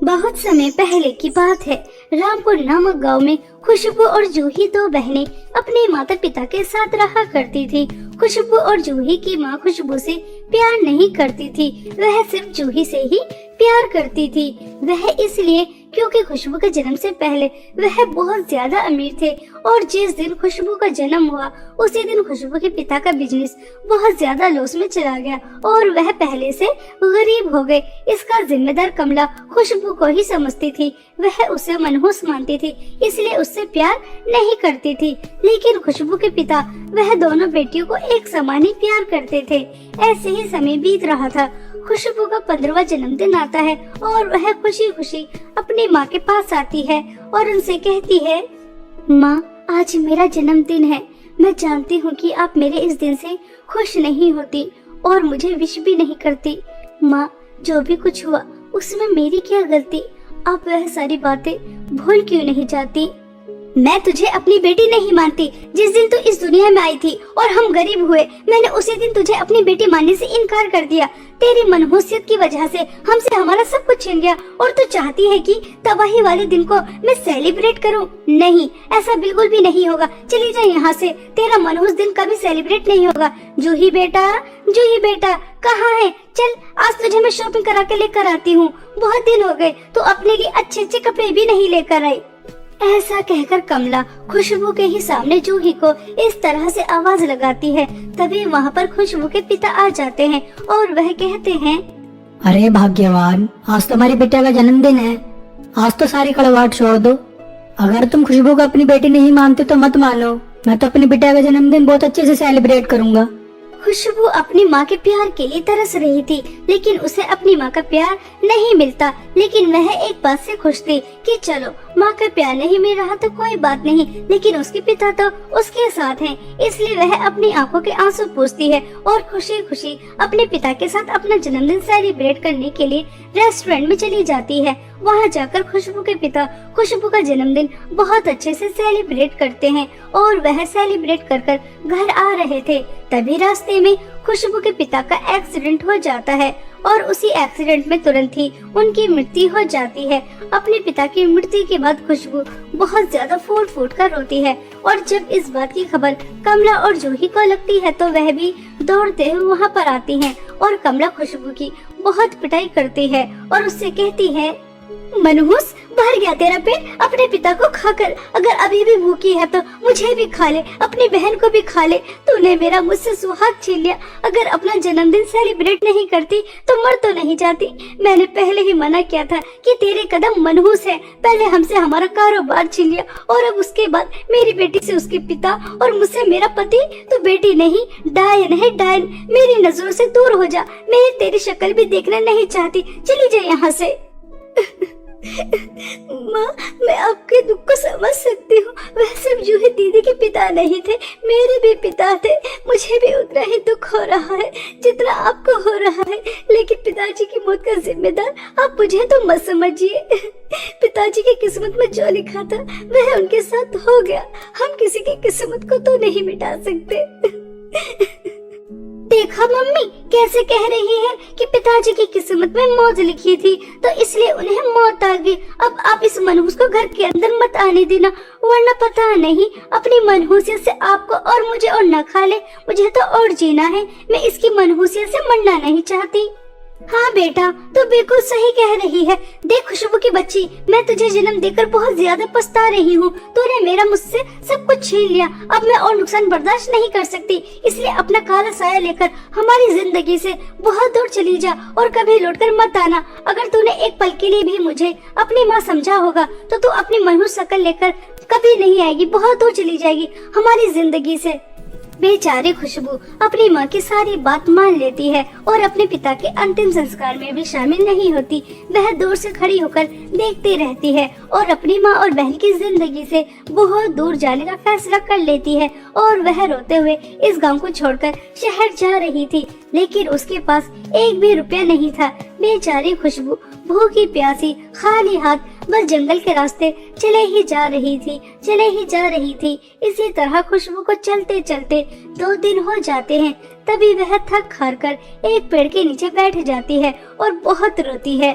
बहुत समय पहले की बात है। रामपुर नामक गांव में खुशबू और जूही दो बहनें अपने माता पिता के साथ रहा करती थी। खुशबू और जूही की माँ खुशबू से प्यार नहीं करती थी, वह सिर्फ जूही से ही प्यार करती थी। वह इसलिए क्योंकि खुशबू के जन्म से पहले वह बहुत ज्यादा अमीर थे और जिस दिन खुशबू का जन्म हुआ उसी दिन खुशबू के पिता का बिजनेस बहुत ज्यादा लॉस में चला गया और वह पहले से गरीब हो गए। इसका जिम्मेदार कमला खुशबू को ही समझती थी। वह उसे मनहूस मानती थी, इसलिए उससे प्यार नहीं करती थी। लेकिन खुशबू के पिता वह दोनों बेटियों को एक समान ही प्यार करते थे। ऐसे ही समय बीत रहा था। खुशबू का 15वां जन्मदिन आता है और वह खुशी खुशी अपनी माँ के पास आती है और उनसे कहती है, माँ, आज मेरा जन्मदिन है। मैं जानती हूँ कि आप मेरे इस दिन से खुश नहीं होती और मुझे विश भी नहीं करती। माँ, जो भी कुछ हुआ उसमें मेरी क्या गलती? आप वह सारी बातें भूल क्यों नहीं जाती? मैं तुझे अपनी बेटी नहीं मानती। जिस दिन तू इस दुनिया में आई थी और हम गरीब हुए, मैंने उसी दिन तुझे अपनी बेटी मानने से इनकार कर दिया। तेरी मनहूसियत की वजह से हमसे हमारा सब कुछ छिन गया और तू चाहती है कि तबाही वाले दिन को मैं सेलिब्रेट करूं? नहीं, ऐसा बिल्कुल भी नहीं होगा। चली जा यहाँ से, तेरा मनहूस दिन कभी सेलिब्रेट नहीं होगा। जूही बेटा, जूही बेटा कहाँ है? चल, आज तुझे मैं शॉपिंग करा के लेकर आती हूँ। बहुत दिन हो गए, तू अपने लिए अच्छे अच्छे कपड़े भी नहीं लेकर आई। ऐसा कहकर कमला खुशबू के ही सामने जूही को इस तरह से आवाज लगाती है। तभी वहाँ पर खुशबू के पिता आ जाते हैं और वह कहते हैं, अरे भाग्यवान, आज तुम्हारी बेटे का जन्मदिन है। आज तो सारी कड़वाहट छोड़ दो। अगर तुम खुशबू को अपनी बेटी नहीं मानते तो मत मानो। मैं तो अपनी बेटे का जन्मदिन बहुत अच्छे से सेलिब्रेट करूंगा। खुशबू अपनी माँ के प्यार के लिए तरस रही थी, लेकिन उसे अपनी माँ का प्यार नहीं मिलता। लेकिन वह एक बात से खुश थी कि चलो, माँ का प्यार नहीं मिल रहा तो कोई बात नहीं, लेकिन उसके पिता तो उसके साथ हैं। इसलिए वह अपनी आंखों के आंसू पोंछती है और खुशी खुशी अपने पिता के साथ अपना जन्मदिन सेलिब्रेट करने के लिए रेस्टोरेंट में चली जाती है। वहाँ जाकर खुशबू के पिता खुशबू का जन्मदिन बहुत अच्छे से सेलिब्रेट करते हैं और वह सेलिब्रेट कर कर घर आ रहे थे। तभी रास्ते में खुशबू के पिता का एक्सीडेंट हो जाता है और उसी एक्सीडेंट में तुरंत ही उनकी मृत्यु हो जाती है। अपने पिता की मृत्यु के बाद खुशबू बहुत ज्यादा फूट फूट कर रोती है और जब इस बात की खबर कमला और जूही को लगती है तो वह भी दौड़ते हुए वहाँ पर आती हैं और कमला खुशबू की बहुत पिटाई करती है और उससे कहती है, मनहूस, भर गया तेरा पेट अपने पिता को खाकर। अगर अभी भी भूखी है तो मुझे भी खा ले, अपनी बहन को भी खा ले। तूने मेरा मुझसे सुहाग छीन लिया। अगर अपना जन्मदिन सेलिब्रेट नहीं करती तो मर तो नहीं जाती। मैंने पहले ही मना किया था कि तेरे कदम मनहूस है। पहले हमसे हमारा कारोबार छीन लिया और अब उसके बाद मेरी बेटी से उसके पिता और मुझसे मेरा पति। तो बेटी नहीं, डायन है, डायन। मेरी नजरों से दूर हो जा। मैं तेरी शक्ल भी देखना नहीं चाहती। चली जा यहाँ से। माँ, मैं आपके दुख को समझ सकती हूँ। वह सिर्फ जूही दीदी के पिता नहीं थे, मेरे भी पिता थे। मुझे भी उतना ही दुख हो रहा है जितना आपको हो रहा है, लेकिन पिताजी की मौत का जिम्मेदार आप मुझे तो मत समझिए। पिताजी की किस्मत में जो लिखा था वह उनके साथ हो गया। हम किसी की किस्मत को तो नहीं मिटा सकते। देखा मम्मी कैसे कह रही है कि पिताजी की किस्मत में मौत लिखी थी तो इसलिए उन्हें मौत आ गई। अब आप इस मनहूस को घर के अंदर मत आने देना, वरना पता नहीं अपनी मनहूसियत से आपको और मुझे और न खा ले। मुझे तो और जीना है, मैं इसकी मनहूसियत से मरना नहीं चाहती। हाँ बेटा, तू बिल्कुल सही कह रही है। देख खुशबू की बच्ची, मैं तुझे जन्म देकर बहुत ज्यादा पछता रही हूँ। तूने मेरा मुझसे सब कुछ छीन लिया। अब मैं और नुकसान बर्दाश्त नहीं कर सकती, इसलिए अपना काला साया लेकर हमारी जिंदगी से बहुत दूर चली जा और कभी लौटकर मत आना। अगर तूने एक पल के लिए भी मुझे अपनी माँ समझा होगा तो तू अपनी मनहूस शक्ल लेकर कभी नहीं आएगी, बहुत दूर चली जाएगी हमारी जिंदगी से। बेचारी खुशबू अपनी माँ की सारी बात मान लेती है और अपने पिता के अंतिम संस्कार में भी शामिल नहीं होती। वह दूर से खड़ी होकर देखती रहती है और अपनी माँ और बहन की जिंदगी से बहुत दूर जाने का फैसला कर लेती है और वह रोते हुए इस गांव को छोड़कर शहर जा रही थी, लेकिन उसके पास एक भी रुपया नहीं था। बेचारी खुशबू भूखी प्यासी खाली हाथ बस जंगल के रास्ते चले ही जा रही थी। इसी तरह खुशबू को चलते चलते 2 दिन हो जाते हैं। तभी वह थक हार कर एक पेड़ के नीचे बैठ जाती है और बहुत रोती है।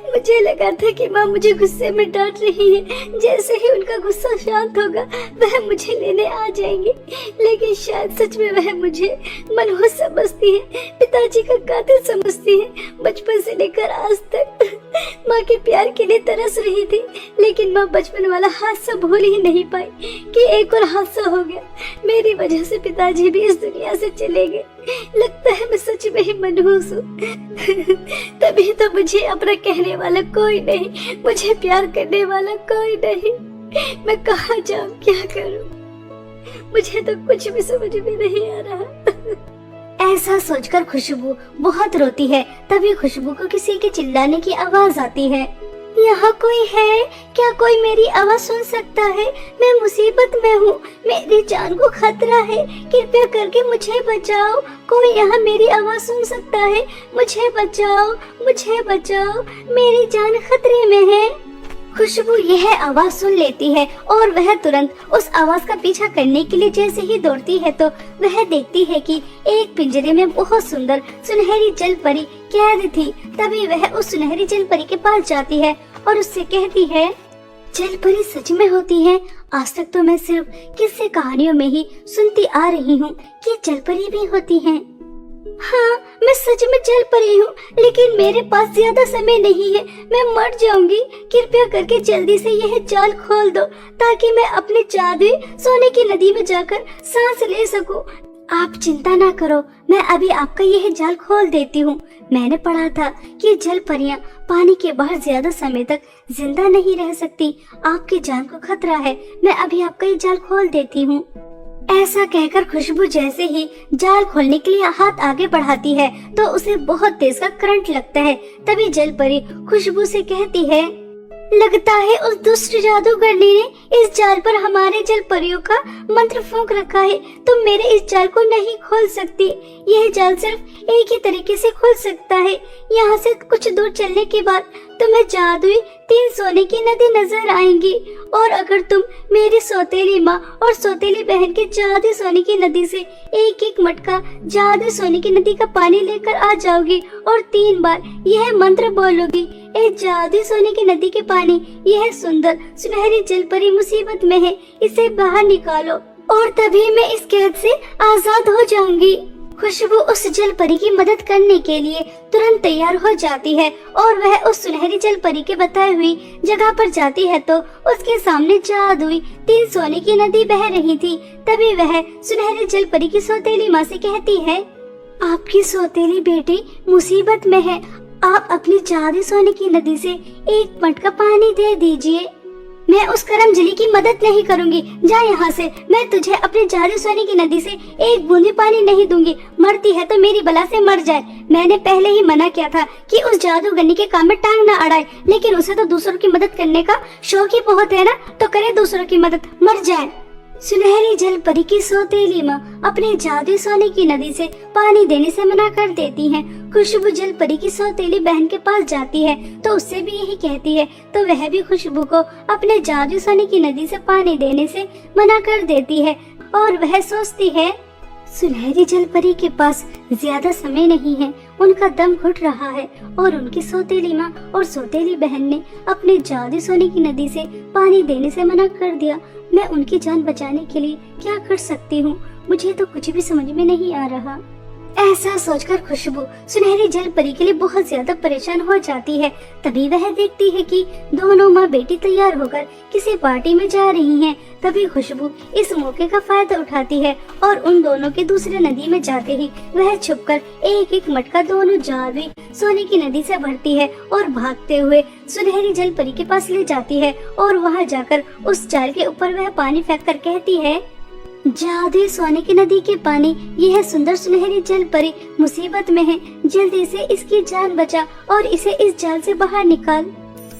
मुझे लगा था कि माँ मुझे गुस्से में डांट रही है, जैसे ही उनका गुस्सा शांत होगा वह मुझे लेने आ जाएंगे, लेकिन शायद सच में वह मुझे मनहूस समझती है, पिताजी का कातिल समझती है। बचपन से लेकर आज तक माँ के प्यार के लिए तरस रही थी, लेकिन माँ बचपन वाला हादसा भूल ही नहीं पाई कि एक और हादसा हो गया। मेरी वजह से पिताजी भी इस दुनिया से चले गए। लगता है मैं सच में ही मनहूस हूँ। तभी तो मुझे अपना कहने वाला कोई नहीं, मुझे प्यार करने वाला कोई नहीं। मैं कहाँ जाऊँ, क्या करूँ? मुझे तो कुछ भी समझ में नहीं आ रहा। ऐसा सोचकर खुशबू बहुत रोती है। तभी खुशबू को किसी के चिल्लाने की आवाज आती है। यहाँ कोई है क्या? कोई मेरी आवाज सुन सकता है? मैं मुसीबत में हूँ, मेरी जान को खतरा है, कृपया करके मुझे बचाओ। कोई यहाँ मेरी आवाज सुन सकता है? मुझे बचाओ, मुझे बचाओ, मेरी जान खतरे में है। खुशबू यह आवाज सुन लेती है और वह तुरंत उस आवाज का पीछा करने के लिए जैसे ही दौड़ती है तो वह देखती है कि एक पिंजरे में बहुत सुंदर सुनहरी जल परी कैद थी। तभी वह उस सुनहरी जल परी के पास जाती है और उससे कहती है, जल परी सच में होती है? आज तक तो मैं सिर्फ किस्से कहानियों में ही सुनती आ रही हूँ कि जल परी भी होती हैं। हाँ, मैं सच में जल परी हूँ, लेकिन मेरे पास ज्यादा समय नहीं है, मैं मर जाऊंगी। कृपया करके जल्दी से यह जाल खोल दो ताकि मैं अपने जादुई सोने की नदी में जाकर सांस ले सकूं। आप चिंता ना करो, मैं अभी आपका यह जाल खोल देती हूँ। मैंने पढ़ा था कि जल परियां पानी के बाहर ज्यादा समय तक जिंदा नहीं रह सकती। आपकी जान को खतरा है, मैं अभी आपका ये जाल खोल देती हूँ। ऐसा कहकर खुशबू जैसे ही जाल खोलने के लिए हाथ आगे बढ़ाती है तो उसे बहुत तेज का करंट लगता है। तभी जल परी खुशबू से कहती है, लगता है उस दुष्ट जादूगरनी ने इस जाल पर हमारे जल परियों का मंत्र फूंक रखा है। तुम मेरे इस जाल को नहीं खोल सकती। यह जाल सिर्फ एक ही तरीके से खुल सकता है। यहाँ से कुछ दूर चलने के बाद तुम्हें जादुई 3 सोने की नदी नजर आएंगी और अगर तुम मेरी सौतेली माँ और सौतेली बहन के जादुई सोने की नदी से एक एक मटका जादुई सोने की नदी का पानी लेकर आ जाओगी और 3 बार यह मंत्र बोलोगी, ए जादुई सोने की नदी के पानी, यह सुंदर सुनहरी जल परी मुसीबत में है, इसे बाहर निकालो और तभी मैं इस कैद से आजाद हो जाऊंगी। खुशबू उस जल परी की मदद करने के लिए तुरंत तैयार हो जाती है और वह उस सुनहरी जल परी के बताई हुई जगह पर जाती है तो उसके सामने जादुई 3 सोने की नदी बह रही थी। तभी वह सुनहरी जल परी की सौतेली माँ से कहती है, आपकी सौतेली बेटी मुसीबत में है, आप अपनी जादुई सोने की नदी से एक मटका पानी दे दीजिए। मैं उस करमजली की मदद नहीं करूंगी, जा यहाँ से। मैं तुझे अपने जादुई सोने की नदी से एक बूंदी पानी नहीं दूंगी। मरती है तो मेरी बला से मर जाए। मैंने पहले ही मना किया था कि उस जादूगरनी के काम में टांग न अड़ाए, लेकिन उसे तो दूसरों की मदद करने का शौक ही बहुत है ना, तो करे दूसरों की मदद, मर जाए। सुनहरी जल परी की सौतेली माँ अपने जादुई सोने की नदी से पानी देने से मना कर देती है। खुशबू जल परी की सौतेली बहन के पास जाती है तो उससे भी यही कहती है, तो वह भी खुशबू को अपने जादुई सोने की नदी से पानी देने से मना कर देती है और वह सोचती है, सुनहरी जल परी के पास ज्यादा समय नहीं है, उनका दम घुट रहा है और उनकी सौतेली माँ और सौतेली बहन ने अपने जादुई सोने की नदी से पानी देने से मना कर दिया। मैं उनकी जान बचाने के लिए क्या कर सकती हूँ? मुझे तो कुछ भी समझ में नहीं आ रहा। ऐसा सोचकर खुशबू सुनहरी जल परी के लिए बहुत ज्यादा परेशान हो जाती है। तभी वह देखती है कि दोनों माँ बेटी तैयार होकर किसी पार्टी में जा रही हैं। तभी खुशबू इस मौके का फायदा उठाती है और उन दोनों के दूसरे नदी में जाते ही वह छुपकर एक एक मटका दोनों जादुई सोने की नदी से भरती है और भागते हुए सुनहरी जल परी के पास ले जाती है और वहाँ जाकर उस जाल के ऊपर वह पानी फेंक कर कहती है, जादुई सोने की नदी के पानी, यह सुंदर सुनहरी जल परी मुसीबत में है, जल्दी से इसकी जान बचा और इसे इस जाल से बाहर निकाल।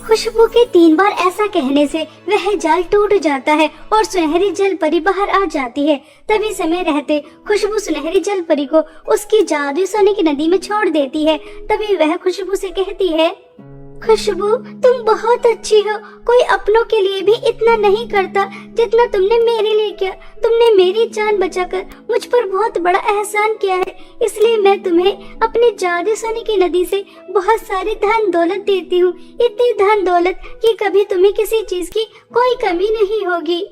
खुशबू के 3 बार ऐसा कहने से वह जाल टूट जाता है और सुनहरी जल परी बाहर आ जाती है। तभी समय रहते खुशबू सुनहरी जल परी को उसकी जादुई सोने की नदी में छोड़ देती है। तभी वह खुशबू से कहती है, खुशबू, तुम बहुत अच्छी हो। कोई अपनों के लिए भी इतना नहीं करता जितना तुमने मेरे लिए किया। तुमने मेरी जान बचाकर मुझ पर बहुत बड़ा एहसान किया है, इसलिए मैं तुम्हें अपनी जादू सोने की नदी से बहुत सारी धन दौलत देती हूँ। इतनी धन दौलत कि कभी तुम्हें किसी चीज की कोई कमी नहीं होगी।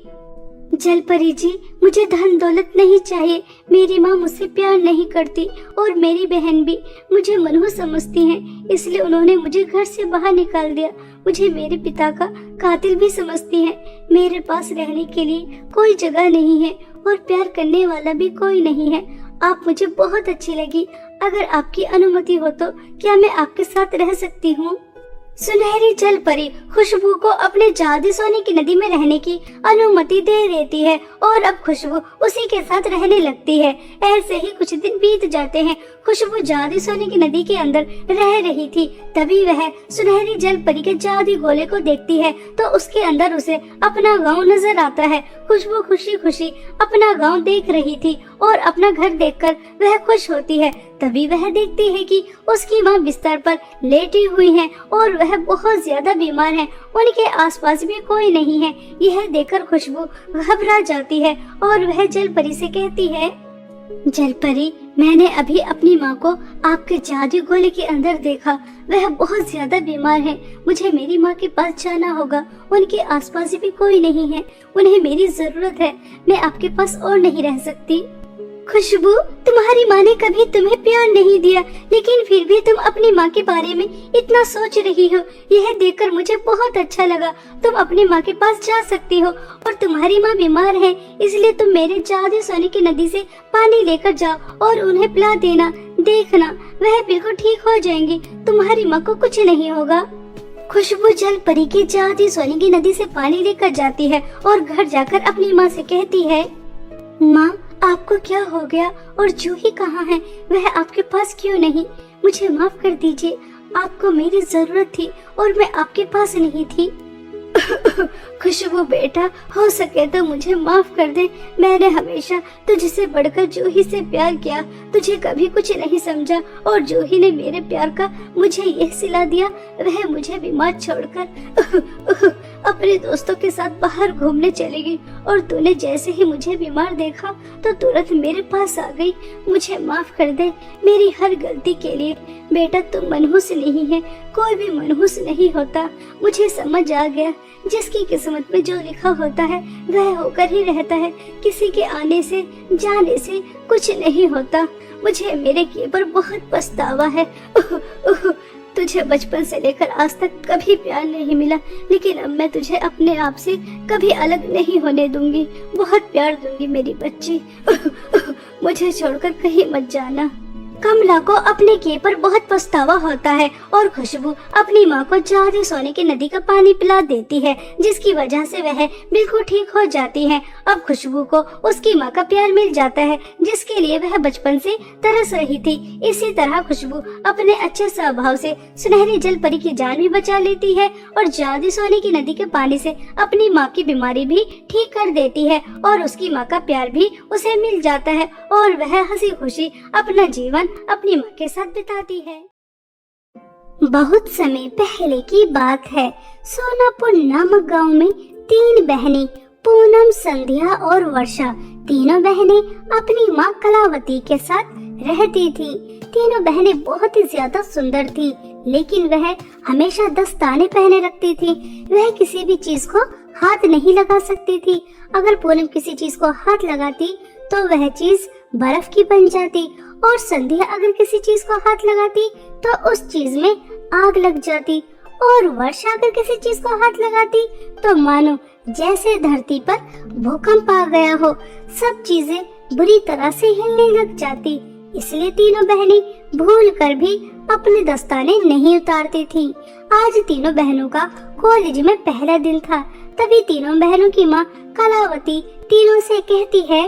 जल परी जी, मुझे धन दौलत नहीं चाहिए। मेरी माँ मुझसे प्यार नहीं करती और मेरी बहन भी मुझे मनहूस समझती हैं, इसलिए उन्होंने मुझे घर से बाहर निकाल दिया। मुझे मेरे पिता का कातिल भी समझती हैं। मेरे पास रहने के लिए कोई जगह नहीं है और प्यार करने वाला भी कोई नहीं है। आप मुझे बहुत अच्छी लगी। अगर आपकी अनुमति हो तो क्या मैं आपके साथ रह सकती हूँ? सुनहरी जल परी खुशबू को अपने जादू सोने की नदी में रहने की अनुमति दे देती है और अब खुशबू उसी के साथ रहने लगती है। ऐसे ही कुछ दिन बीत जाते हैं। खुशबू जादू सोने की नदी के अंदर रह रही थी, तभी वह सुनहरी जल परी के जादू गोले को देखती है तो उसके अंदर उसे अपना गांव नजर आता है। खुशबू खुशी खुशी अपना गांव देख रही थी और अपना घर देखकर वह खुश होती है। तभी वह देखती है कि उसकी माँ बिस्तर पर लेटी हुई है और वह बहुत ज्यादा बीमार है। उनके आसपास भी कोई नहीं है। यह देखकर खुशबू घबरा जाती है और वह जल परी से कहती है, जल परी, मैंने अभी अपनी माँ को आपके जादू गोले के अंदर देखा। वह बहुत ज्यादा बीमार है। मुझे मेरी माँ के पास जाना होगा। उनके आसपास भी कोई नहीं है। उन्हें मेरी जरूरत है। मैं आपके पास और नहीं रह सकती। खुशबू, तुम्हारी माँ ने कभी तुम्हें प्यार नहीं दिया, लेकिन फिर भी तुम अपनी माँ के बारे में इतना सोच रही हो। यह देखकर मुझे बहुत अच्छा लगा। तुम अपनी माँ के पास जा सकती हो और तुम्हारी माँ बीमार है, इसलिए तुम मेरे जादू सोने की नदी से पानी लेकर जाओ और उन्हें पिला देना। देखना, वह बिल्कुल ठीक हो जाएंगी। तुम्हारी माँ को कुछ नहीं होगा। खुशबू जल परी की जादू सोने की नदी से पानी लेकर जाती है और घर जाकर अपनी माँ से कहती है, माँ, आपको क्या हो गया और जूही कहाँ है? वह आपके पास क्यों नहीं? मुझे माफ कर दीजिए। आपको मेरी जरूरत थी और मैं आपके पास नहीं थी। खुशबू बेटा, हो सके तो मुझे माफ कर दे। मैंने हमेशा तुझसे बढ़कर जूही से प्यार किया। तुझे कभी कुछ नहीं समझा और जूही ने मेरे प्यार का मुझे यह सिला दिया। वह मुझे बीमार छोड़कर अपने दोस्तों के साथ बाहर घूमने चली गई और तूने जैसे ही मुझे बीमार देखा तो तुरंत मेरे पास आ गई। मुझे माफ कर दे मेरी हर गलती के लिए। बेटा, तुम मनहूस नहीं है। कोई भी मनहूस नहीं होता। मुझे समझ आ गया, जिसकी किस्मत में जो लिखा होता है वह होकर ही रहता है। किसी के आने से जाने से कुछ नहीं होता। मुझे मेरे किए पर बहुत पछतावा है। तुझे बचपन से लेकर आज तक कभी प्यार नहीं मिला, लेकिन अब मैं तुझे अपने आप से कभी अलग नहीं होने दूंगी। बहुत प्यार दूंगी मेरी बच्ची। मुझे छोड़कर कहीं मत जाना। कमला को अपने किए पर बहुत पछतावा होता है और खुशबू अपनी माँ को जादू सोने की नदी का पानी पिला देती है, जिसकी वजह से वह बिल्कुल ठीक हो जाती है। अब खुशबू को उसकी माँ का प्यार मिल जाता है, जिसके लिए वह बचपन से तरस रही थी। इसी तरह खुशबू अपने अच्छे स्वभाव से सुनहरी जल परी की जान भी बचा लेती है और जादू सोने की नदी के पानी से अपनी माँ की बीमारी भी ठीक कर देती है और उसकी माँ का प्यार भी उसे मिल जाता है और वह हंसी खुशी अपना जीवन अपनी माँ के साथ बिताती है। बहुत समय पहले की बात है। सोनापुर नामक गांव में 3 बहनें पूनम, संध्या और वर्षा, तीनों बहनें अपनी माँ कलावती के साथ रहती थी। तीनों बहनें बहुत ही ज्यादा सुंदर थी, लेकिन वह हमेशा दस्ताने पहने रखती थी। वह किसी भी चीज को हाथ नहीं लगा सकती थी। अगर पूनम किसी चीज को हाथ लगाती तो वह चीज बर्फ की बन जाती और संध्या अगर किसी चीज को हाथ लगाती तो उस चीज में आग लग जाती और वर्षा अगर किसी चीज को हाथ लगाती तो मानो जैसे धरती पर भूकंप आ गया हो। सब चीजें बुरी तरह से हिलने लग जाती। इसलिए तीनों बहनें भूल कर भी अपने दस्ताने नहीं उतारती थी। आज तीनों बहनों का कॉलेज में पहला दिन था। तभी तीनों बहनों की माँ कलावती तीनों से कहती है,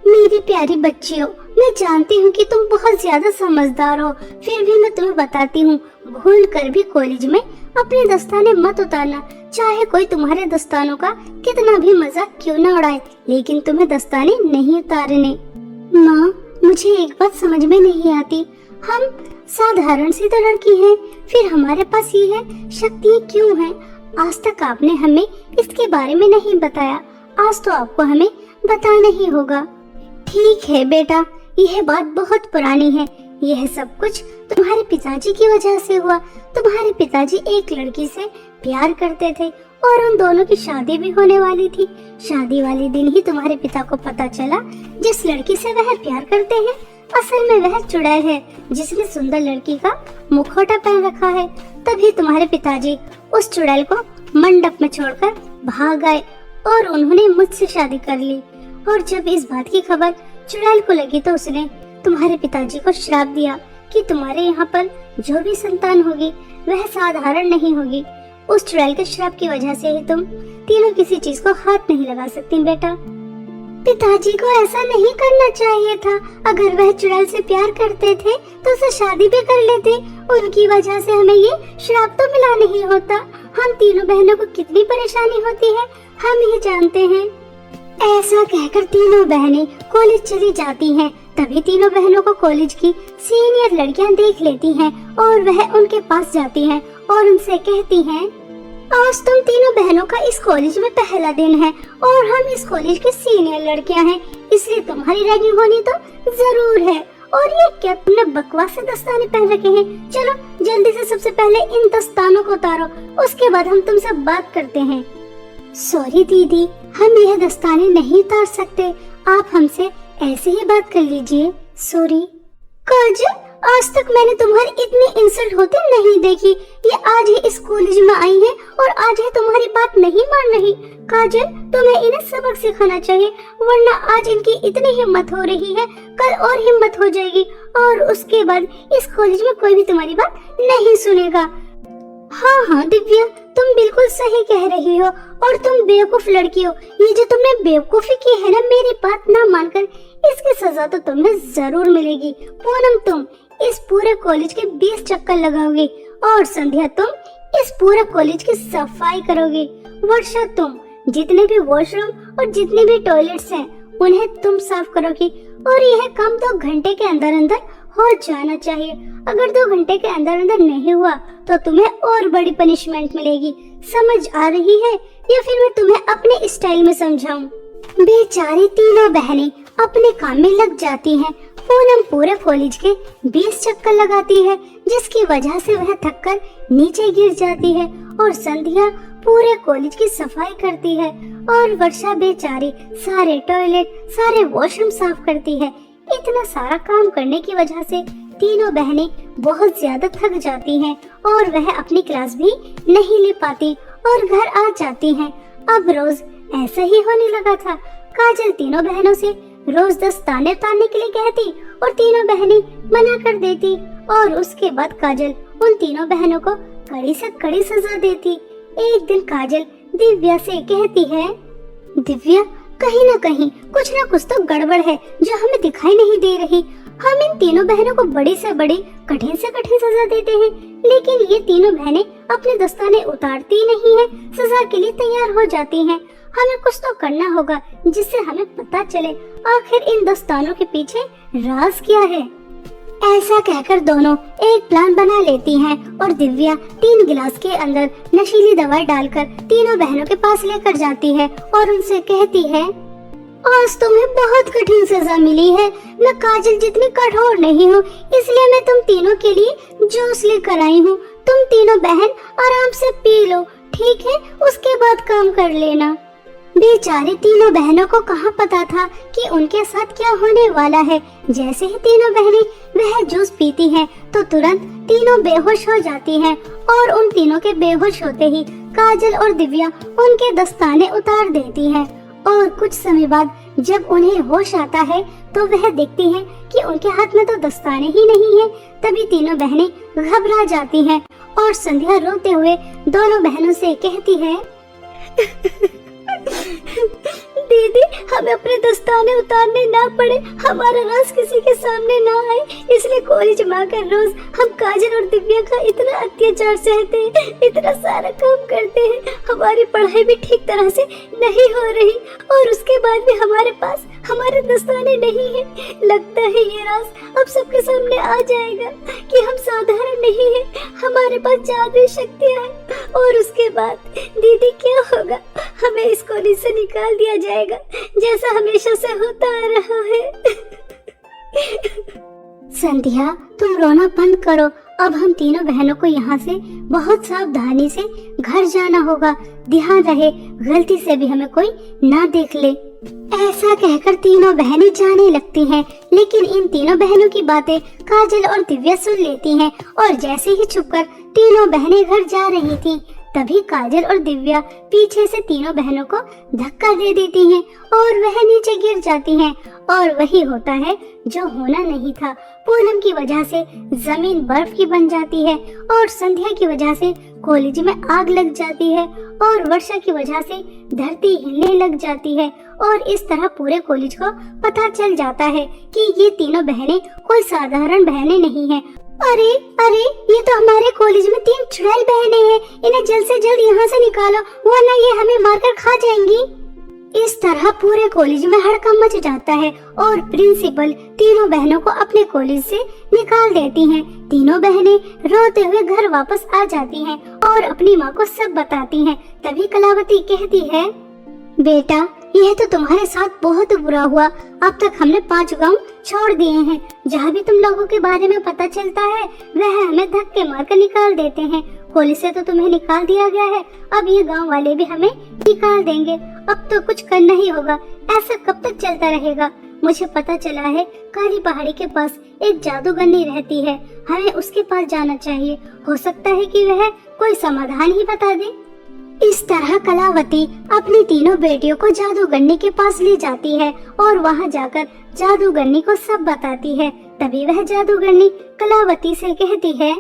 मेरी प्यारी बच्चियों, मैं जानती हूँ कि तुम बहुत ज्यादा समझदार हो, फिर भी मैं तुम्हें बताती हूँ, भूल कर भी कॉलेज में अपने दस्ताने मत उतारना। चाहे कोई तुम्हारे दस्तानों का कितना भी मजाक क्यों न उड़ाए, लेकिन तुम्हें दस्ताने नहीं उतारने। माँ, मुझे एक बात समझ में नहीं आती। हम साधारण सी तो लड़की है, फिर हमारे पास ये है शक्तियाँ क्यों हैं? आज तक आपने हमें इसके बारे में नहीं बताया, आज तो आपको हमें बताना ही होगा। ठीक है बेटा, यह बात बहुत पुरानी है। यह सब कुछ तुम्हारे पिताजी की वजह से हुआ। तुम्हारे पिताजी एक लड़की से प्यार करते थे और उन दोनों की शादी भी होने वाली थी। शादी वाले दिन ही तुम्हारे पिता को पता चला जिस लड़की से वह प्यार करते हैं असल में वह चुड़ैल है जिसने सुंदर लड़की का मुखौटा पहन रखा है। तभी तुम्हारे पिताजी उस चुड़ैल को मंडप में छोड़कर भाग गए और उन्होंने मुझसे शादी कर ली। और जब इस बात की खबर चुड़ैल को लगी तो उसने तुम्हारे पिताजी को श्राप दिया कि तुम्हारे यहाँ पर जो भी संतान होगी वह साधारण नहीं होगी। उस चुड़ैल के श्राप की वजह से ही तुम तीनों किसी चीज को हाथ नहीं लगा सकती बेटा। पिताजी को ऐसा नहीं करना चाहिए था। अगर वह चुड़ैल से प्यार करते थे तो उसे शादी भी कर लेते। उनकी वजह से हमें ये श्राप तो मिला नहीं होता। हम तीनों बहनों को कितनी परेशानी होती है हम ही जानते हैं। ऐसा कहकर तीनों बहनें कॉलेज चली जाती हैं। तभी तीनों बहनों को कॉलेज की सीनियर लड़कियां देख लेती हैं और वह उनके पास जाती हैं और उनसे कहती हैं, आज तुम तीनों बहनों का इस कॉलेज में पहला दिन है और हम इस कॉलेज की सीनियर लड़कियां हैं, इसलिए तुम्हारी रैगिंग होनी तो जरूर है। और ये क्या तुमने बकवास से दस्ताने पहन रखे हैं? चलो जल्दी से सबसे पहले इन दस्तानों को उतारो, उसके बाद हम तुमसे बात करते हैं। सॉरी दीदी, हम यह दस्ताने नहीं उतार सकते, आप हमसे ऐसे ही बात कर लीजिए। सॉरी। काजल, आज तक मैंने तुम्हारी इतनी इंसल्ट होते नहीं देखी। ये आज ही इस कॉलेज में आई है और आज ही तुम्हारी बात नहीं मान रही। काजल, तुम्हें इन्हें सबक सिखाना चाहिए, वरना आज इनकी इतनी हिम्मत हो रही है, कल और हिम्मत हो जाएगी और उसके बाद इस कॉलेज में कोई भी तुम्हारी बात नहीं सुनेगा। हाँ हाँ दिव्या, तुम बिल्कुल सही कह रही हो और तुम बेवकूफ लड़की हो। ये जो तुमने बेवकूफी की है ना मेरी बात ना मानकर, इसकी सजा तो तुम्हें जरूर मिलेगी। पूनम, तुम इस पूरे कॉलेज के 20 चक्कर लगाओगी और संध्या तुम इस पूरे कॉलेज की सफाई करोगी। वर्षा, तुम जितने भी वॉशरूम और जितने भी टॉयलेट्स हैं उन्हें तुम साफ करोगी और यह काम 2 घंटे के अंदर अंदर हो जाना चाहिए। अगर 2 घंटे के अंदर अंदर नहीं हुआ तो तुम्हें और बड़ी पनिशमेंट मिलेगी। समझ आ रही है या फिर मैं तुम्हें अपने स्टाइल में समझाऊं? बेचारी तीनों बहनें अपने काम में लग जाती हैं। पूनम पूरे कॉलेज के 20 चक्कर लगाती है जिसकी वजह से वह थककर नीचे गिर जाती है और संध्या पूरे कॉलेज की सफाई करती है और वर्षा बेचारी सारे टॉयलेट सारे वॉशरूम साफ करती है। इतना सारा काम करने की वजह से तीनों बहनें बहुत ज्यादा थक जाती हैं और वह अपनी क्लास भी नहीं ले पाती और घर आ जाती हैं। अब रोज ऐसा ही होने लगा था। काजल तीनों बहनों से रोज दस्ताने उतारने के लिए कहती और तीनों बहनें मना कर देती और उसके बाद काजल उन तीनों बहनों को कड़ी से कड़ी सजा देती। एक दिन काजल दिव्या से कहती है, दिव्या, कहीं ना कहीं कुछ ना कुछ तो गड़बड़ है जो हमें दिखाई नहीं दे रही। हम इन तीनों बहनों को बड़ी से बड़ी कठिन से कठिन सजा देते हैं लेकिन ये तीनों बहनें अपने दस्ताने उतारती नहीं है, सजा के लिए तैयार हो जाती हैं। हमें कुछ तो करना होगा जिससे हमें पता चले आखिर इन दस्तानों के पीछे राज क्या है। ऐसा कहकर दोनों एक प्लान बना लेती हैं और दिव्या 3 गिलास के अंदर नशीली दवाई डालकर तीनों बहनों के पास लेकर जाती है और उनसे कहती है, आज तुम्हें बहुत कठिन सजा मिली है। मैं काजल जितनी कठोर नहीं हूँ, इसलिए मैं तुम तीनों के लिए जूस लेकर आई हूँ। तुम तीनों बहन आराम से पी लो, ठीक है? उसके बाद काम कर लेना। बेचारी तीनों बहनों को कहाँ पता था कि उनके साथ क्या होने वाला है। जैसे ही तीनों बहनें वह जूस पीती हैं तो तुरंत तीनों बेहोश हो जाती हैं और उन तीनों के बेहोश होते ही काजल और दिव्या उनके दस्ताने उतार देती हैं। और कुछ समय बाद जब उन्हें होश आता है तो वह देखती हैं कि उनके हाथ में तो दस्ताने ही नहीं है। तभी तीनों बहनें घबरा जाती हैं और संध्या रोते हुए दोनों बहनों से कहती है, दीदी, हमें अपने दस्ताने उतारने ना पड़े, हमारा राज किसी के सामने ना आए, इसलिए कॉलेज में आकर रोज हम काजल और दिव्या का इतना अत्याचार सहते हैं, इतना सारा काम करते हैं, हमारी पढ़ाई भी ठीक तरह से नहीं हो रही और उसके बाद भी हमारे पास हमारे दस्ताने नहीं है। लगता है ये राज अब सबके सामने आ जाएगा कि हम साधारण नहीं है, हमारे पास जादुई शक्तियां हैं और उसके बाद दीदी क्या होगा, हमें इस कॉलेज से निकाल दिया जाएगा जैसा हमेशा से होता आ रहा है। संध्या, तुम रोना बंद करो, अब हम तीनों बहनों को यहाँ से बहुत सावधानी से घर जाना होगा, ध्यान रहे गलती से भी हमें कोई ना देख ले। ऐसा कहकर तीनों बहनें जाने लगती हैं, लेकिन इन तीनों बहनों की बातें काजल और दिव्या सुन लेती हैं और जैसे ही छुपकर तीनों बहनें घर जा रही थीं, तभी काजल और दिव्या पीछे से तीनों बहनों को धक्का दे देती हैं और वह नीचे गिर जाती हैं और वही होता है जो होना नहीं था। पूनम की वजह से जमीन बर्फ की बन जाती है और संध्या की वजह से कॉलेज में आग लग जाती है और वर्षा की वजह से धरती हिलने लग जाती है और इस तरह पूरे कॉलेज को पता चल जाता है कि ये तीनों बहनें कोई साधारण बहनें नहीं हैं। अरे अरे, ये तो हमारे कॉलेज में 3 चुड़ैल बहनें हैं, इन्हें जल्द से जल्द यहाँ से निकालो वरना ये हमें मारकर खा जाएंगी। इस तरह पूरे कॉलेज में हड़कंप मच जाता है और प्रिंसिपल तीनों बहनों को अपने कॉलेज से निकाल देती हैं। तीनों बहनें रोते हुए घर वापस आ जाती हैं और अपनी माँ को सब बताती हैं। तभी कलावती कहती है, बेटा, यह तो तुम्हारे साथ बहुत बुरा हुआ, अब तक हमने 5 गांव छोड़ दिए हैं, जहाँ भी तुम लोगों के बारे में पता चलता है वह हमें धक्के मारकर निकाल देते हैं। कॉलेज से तो तुम्हें निकाल दिया गया है, अब ये गांव वाले भी हमें निकाल देंगे, अब तो कुछ करना ही होगा। ऐसा कब तक चलता रहेगा? मुझे पता चला है काली पहाड़ी के पास एक जादूगरनी रहती है, हमें उसके पास जाना चाहिए, हो सकता है कि वह कोई समाधान ही बता दे। इस तरह कलावती अपनी तीनों बेटियों को जादूगरनी के पास ले जाती है और वहां जाकर जादूगरनी को सब बताती है। तभी वह जादूगरनी कलावती से कहती है,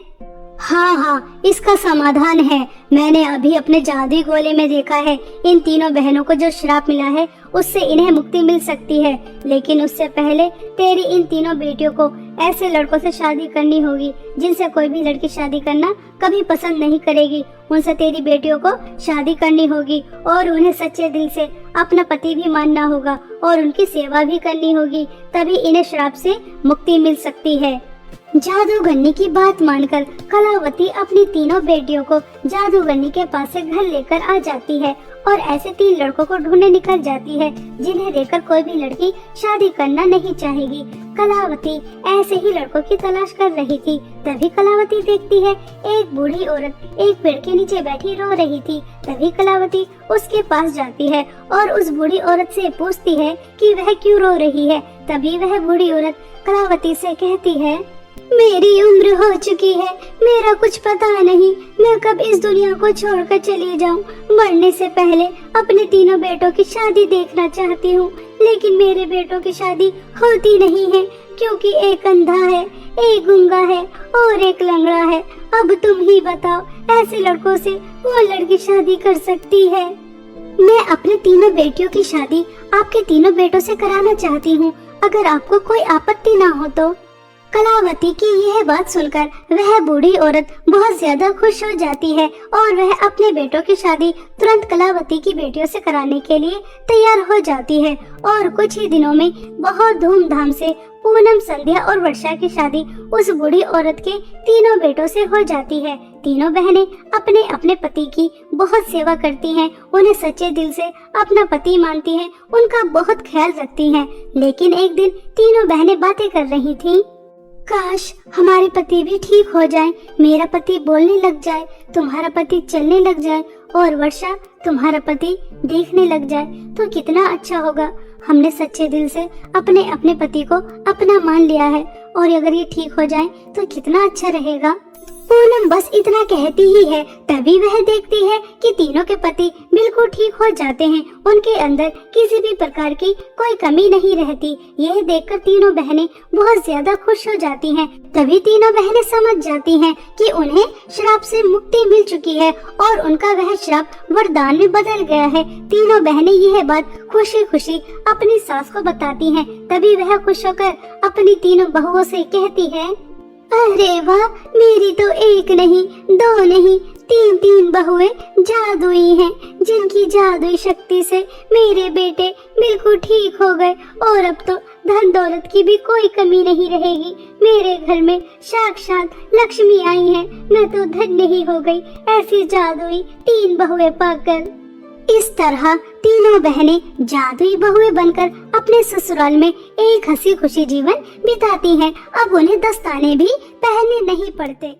हाँ, इसका समाधान है। मैंने अभी अपने जादुई गोले में देखा है, इन तीनों बहनों को जो श्राप मिला है उससे इन्हें मुक्ति मिल सकती है, लेकिन उससे पहले तेरी इन तीनों बेटियों को ऐसे लड़कों से शादी करनी होगी जिनसे कोई भी लड़की शादी करना कभी पसंद नहीं करेगी। उनसे तेरी बेटियों को शादी करनी होगी और उन्हें सच्चे दिल से अपना पति भी मानना होगा और उनकी सेवा भी करनी होगी, तभी इन्हें श्राप से मुक्ति मिल सकती है। जादूगरनी की बात मानकर कलावती अपनी तीनों बेटियों को जादूगरनी के पास से घर लेकर आ जाती है और ऐसे 3 लड़कों को ढूंढने निकल जाती है जिन्हें देखकर कोई भी लड़की शादी करना नहीं चाहेगी। कलावती ऐसे ही लड़कों की तलाश कर रही थी, तभी कलावती देखती है एक बूढ़ी औरत एक पेड़ के नीचे बैठी रो रही थी। तभी कलावती उसके पास जाती है और उस बूढ़ी औरत से पूछती है कि वह क्यों रो रही है। तभी वह बूढ़ी औरत कलावती से कहती है, मेरी उम्र हो चुकी है, मेरा कुछ पता नहीं मैं कब इस दुनिया को छोड़कर चली जाऊं। मरने से पहले अपने तीनों बेटों की शादी देखना चाहती हूँ, लेकिन मेरे बेटों की शादी होती नहीं है क्योंकि एक अंधा है, एक गूंगा है और एक लंगड़ा है। अब तुम ही बताओ, ऐसे लड़कों से वो लड़की शादी कर सकती है? मैं अपने तीनों बेटियों की शादी आपके तीनों बेटों से कराना चाहती हूँ, अगर आपको कोई आपत्ति ना हो तो। कलावती की यह बात सुनकर वह बूढ़ी औरत बहुत ज्यादा खुश हो जाती है और वह अपने बेटों की शादी तुरंत कलावती की बेटियों से कराने के लिए तैयार हो जाती है और कुछ ही दिनों में बहुत धूमधाम से पूनम, संध्या और वर्षा की शादी उस बूढ़ी औरत के तीनों बेटों से हो जाती है। तीनों बहनें अपने अपने पति की बहुत सेवा करती हैं, उन्हें सच्चे दिल से अपना पति मानती हैं, उनका बहुत ख्याल रखती हैं। लेकिन एक दिन तीनों बहनें बातें कर रही थीं। काश हमारे पति भी ठीक हो जाएं, मेरा पति बोलने लग जाए, तुम्हारा पति चलने लग जाए और वर्षा तुम्हारा पति देखने लग जाए तो कितना अच्छा होगा। हमने सच्चे दिल से अपने अपने पति को अपना मान लिया है और अगर ये ठीक हो जाए तो कितना अच्छा रहेगा। पूनम बस इतना कहती ही है, तभी वह देखती है कि तीनों के पति बिल्कुल ठीक हो जाते हैं। उनके अंदर किसी भी प्रकार की कोई कमी नहीं रहती। यह देखकर तीनों बहनें बहुत ज्यादा खुश हो जाती हैं। तभी तीनों बहनें समझ जाती हैं कि उन्हें श्राप से मुक्ति मिल चुकी है और उनका वह श्राप वरदान में बदल गया है। तीनों बहनें यह बात खुशी खुशी अपनी सास को बताती हैं। तभी वह खुश होकर अपनी तीनों बहुओं से कहती है, अरे वाह, मेरी तो एक नहीं, दो नहीं, तीन तीन बहुएं जादुई हैं, जिनकी जादुई शक्ति से मेरे बेटे बिल्कुल ठीक हो गए और अब तो धन दौलत की भी कोई कमी नहीं रहेगी। मेरे घर में साक्षात लक्ष्मी आई है। मैं तो धन्य ही हो गई ऐसी जादुई तीन बहुएं पाकर। इस तरह तीनों बहनें जादुई बहुएं बनकर अपने ससुराल में एक हंसी खुशी जीवन बिताती हैं। अब उन्हें दस्ताने भी पहनने नहीं पड़ते।